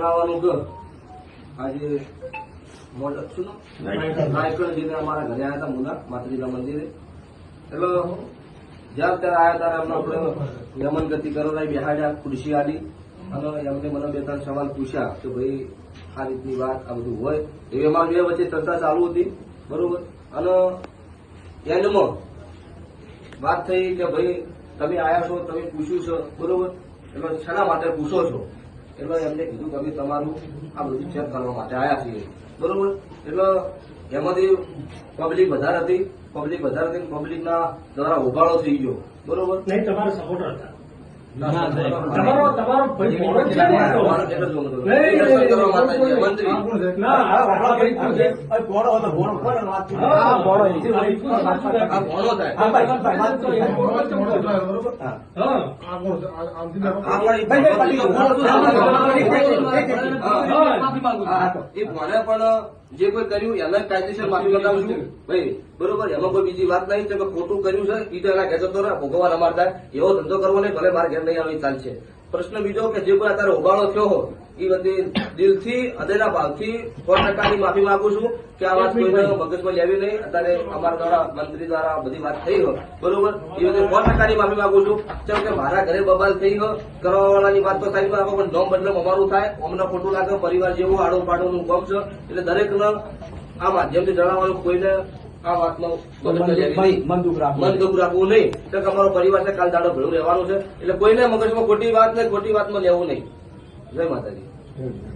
જણાવવાનું કે આજે મોડલ શું નાયકણ જીને અમારા ઘરે આવ્યા હતા મુના માતાજીના મંદિરે એટલે જ્યાં ત્યારે આવ્યા ત્યારે એમને આપણે યમન ગતિ કરવા બેહાડ્યા ખુરશી આડી અને એમને મને બે ત્રણ સવાલ પૂછ્યા કે ભાઈ આ રીતની વાત આ બધું હોય એવી અમારી બે વચ્ચે ચર્ચા ચાલુ હતી બરોબર અને એન્ડમાં વાત થઈ કે ભાઈ તમે આયા છો તમે પૂછ્યું છે બરોબર એટલે શેના માટે પૂછો છો એટલે એમને કીધું કે અમે તમારું આ બધું ચેક કરવા માટે આવ્યા છીએ બરોબર એટલે એમાંથી પબ્લિક વધારે હતી પબ્લિકના દ્વારા હોબાળો થઈ ગયો બરોબર નહીં તમારા સપોર્ટર હતા જે કોઈ કર્યું એને કાયદેસર માફી મંગાવું છું ભાઈ બરોબર એમાં કોઈ બીજી વાત નહીં કે ખોટું કર્યું છે ઈ તો એના ઘેર જતો રહે ભોગવવા અમાર થાય એવો ધંધો કરવો નહીં ભલે મારા ઘેર નહીં આવી ચાલશે પ્રશ્ન બીજો કે જે કોઈ અત્યારે ઉબાળો થયો હો એ બધી દિલથી હૃદયના ભાવથી 100% માફી માંગુ છું કે આ વાત કોઈને મગજમાં લેવી નહીં અત્યારે અમારા દ્વારા મંત્રી દ્વારા બધી વાત થઈ હોય બરોબર એ બધી 100% માફી માંગુ છું કેમ કે મારા ઘરે બબાલ થઈ ગયો કરવા વાળાની વાત તો થાય પણ નોમ બદલમ અમારું થાય અમને ખોટું લાગે પરિવાર જેવું આડું પાડું કામ છે એટલે દરેકને આ માધ્યમથી જણાવવાનું કોઈને આ વાતમાં મન દુઃખ રાખવું નહીં તો અમારો પરિવાર છે કાલ દાડો ભેળું રહેવાનું છે એટલે કોઈને મગજમાં ખોટી વાત ને ખોટી વાતમાં લેવું નહીં જય માતાજી